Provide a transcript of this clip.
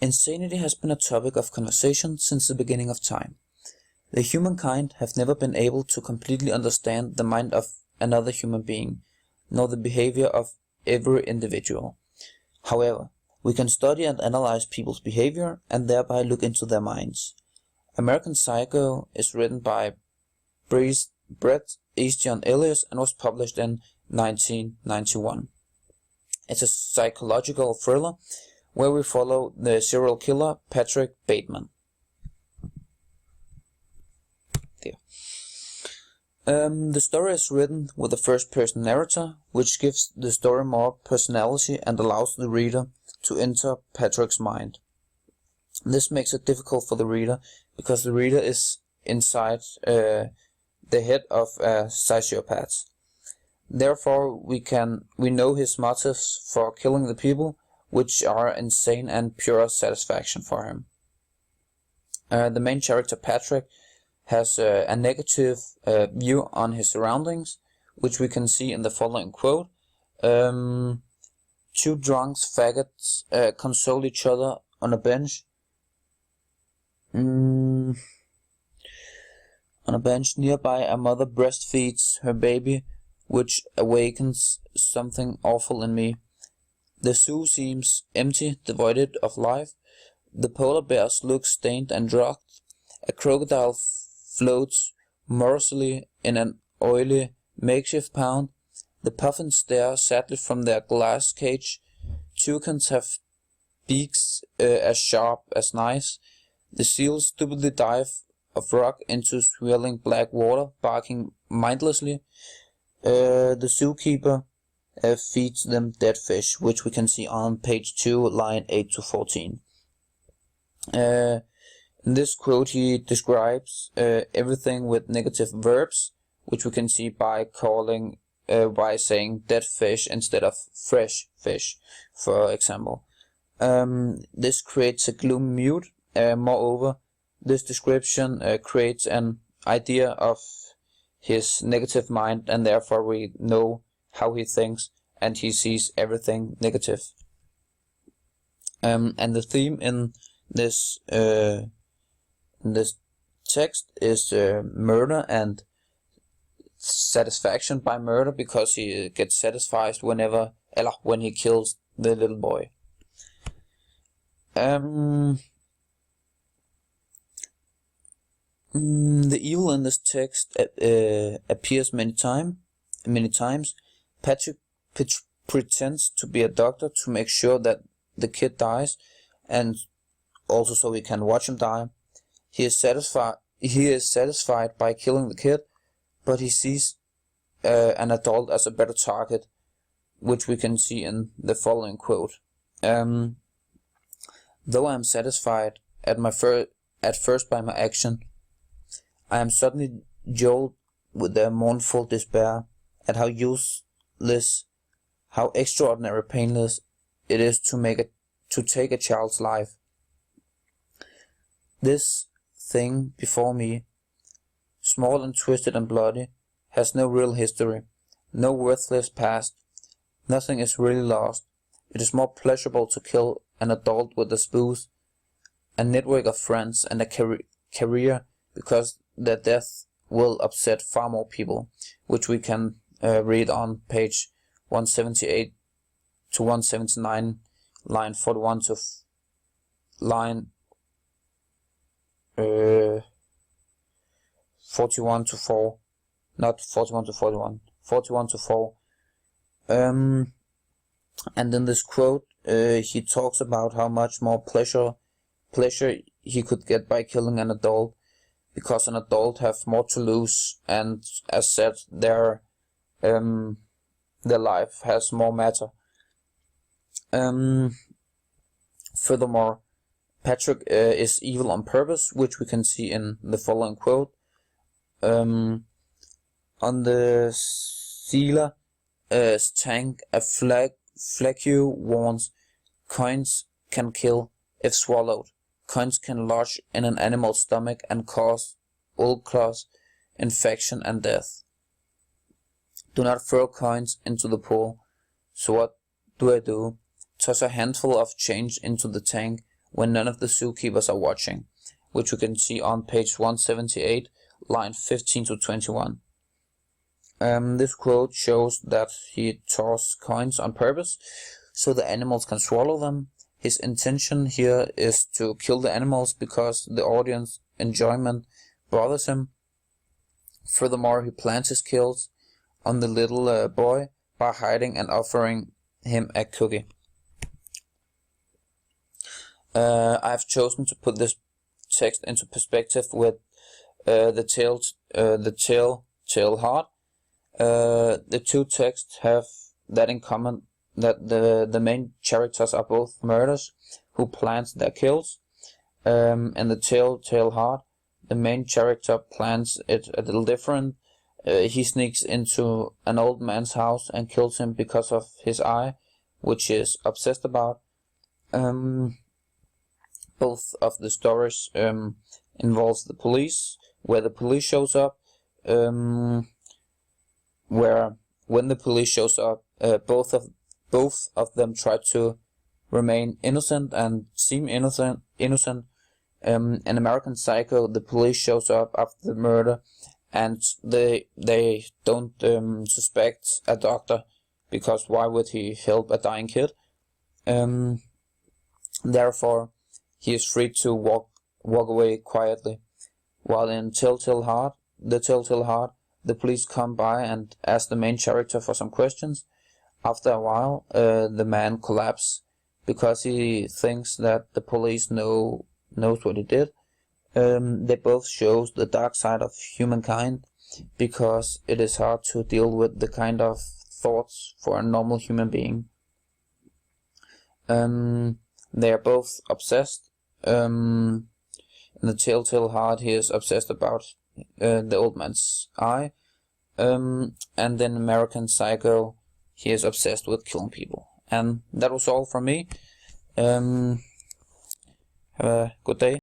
Insanity has been a topic of conversation since the beginning of time. The humankind have never been able to completely understand the mind of another human being, nor the behavior of every individual. However, we can study and analyze people's behavior and thereby look into their minds. American Psycho is written by Bret Easton Ellis and was published in 1991. It's a psychological thriller where we follow the serial killer Patrick Bateman. The story is written with a first-person narrator, which gives the story more personality and allows the reader to enter Patrick's mind. This makes it difficult for the reader because the reader is inside the head of a sociopath. Therefore, we know his motives for killing the people, which are insane and pure satisfaction for him. The main character Patrick has a negative view on his surroundings, which we can see in the following quote. Two drunks, faggots, console each other on a bench. On a bench nearby, a mother breastfeeds her baby, which awakens something awful in me. The zoo seems empty, devoid of life. The polar bears look stained and drugged. A crocodile floats morosely in an oily makeshift pond. The puffins stare sadly from their glass cage. Toucans have beaks as sharp as knives. The seals stupidly dive of rock into swirling black water, barking mindlessly. The zookeeper feeds them dead fish, which we can see on page 2, line 8 to 14. In this quote, he describes everything with negative verbs, which we can see by saying dead fish instead of fresh fish, for example. This creates a gloomy mood. Moreover, this description creates an idea of his negative mind, and therefore we know how he thinks, and he sees everything negative. And the theme in this text is murder and satisfaction by murder, because he gets satisfied when he kills the little boy. The evil in this text appears many times. Patrick pretends to be a doctor to make sure that the kid dies, and also so we can watch him die. He is satisfied by killing the kid, but he sees an adult as a better target, which we can see in the following quote. Though I am satisfied at first by my action, I am suddenly jolted with a mournful despair at how useless, how extraordinary painless it is to take a child's life. This thing before me, small and twisted and bloody, has no real history, no worthless past. Nothing is really lost. It is more pleasurable to kill an adult with a spouse, a network of friends, and a career, because their death will upset far more people, which we can read on page 178 to 179, line 41 to line 41 to 4, not 41 to 41, 41 to 4. And in this quote, he talks about how much more pleasure he could get by killing an adult, because an adult have more to lose, and as said, their life has more matter. Furthermore, Patrick is evil on purpose, which we can see in the following quote. On the sealer tank, a flague warns, coins can kill if swallowed. Coins can lodge in an animal's stomach and cause ulcers, infection, and death. Do not throw coins into the pool. So what do? Toss a handful of change into the tank, when none of the zookeepers are watching, which we can see on page 178, line 15 to 21. This quote shows that he tossed coins on purpose, so the animals can swallow them. His intention here is to kill the animals because the audience enjoyment bothers him. Furthermore, he plans his kills on the little boy by hiding and offering him a cookie. I've chosen to put this text into perspective with the Telltale Heart. The two texts have that in common, that the main characters are both murderers who plans their kills. In the Telltale Heart, the main character plans it a little different. He sneaks into an old man's house and kills him because of his eye, which he is obsessed about. Both of the stories involves the police, where the police shows up, where when the police shows up, both of them try to remain innocent and seem innocent. In American Psycho, the police shows up after the murder, and they don't suspect a doctor, because why would he help a dying kid? Therefore, he is free to walk away quietly. While in Telltale Heart, the police come by and ask the main character for some questions. After a while, the man collapses because he thinks that the police knows what he did. They both show the dark side of humankind, because it is hard to deal with the kind of thoughts for a normal human being. They are both obsessed. In the Telltale Heart, he is obsessed about the old man's eye, and in American Psycho, he is obsessed with killing people. And that was all from me. Have a good day.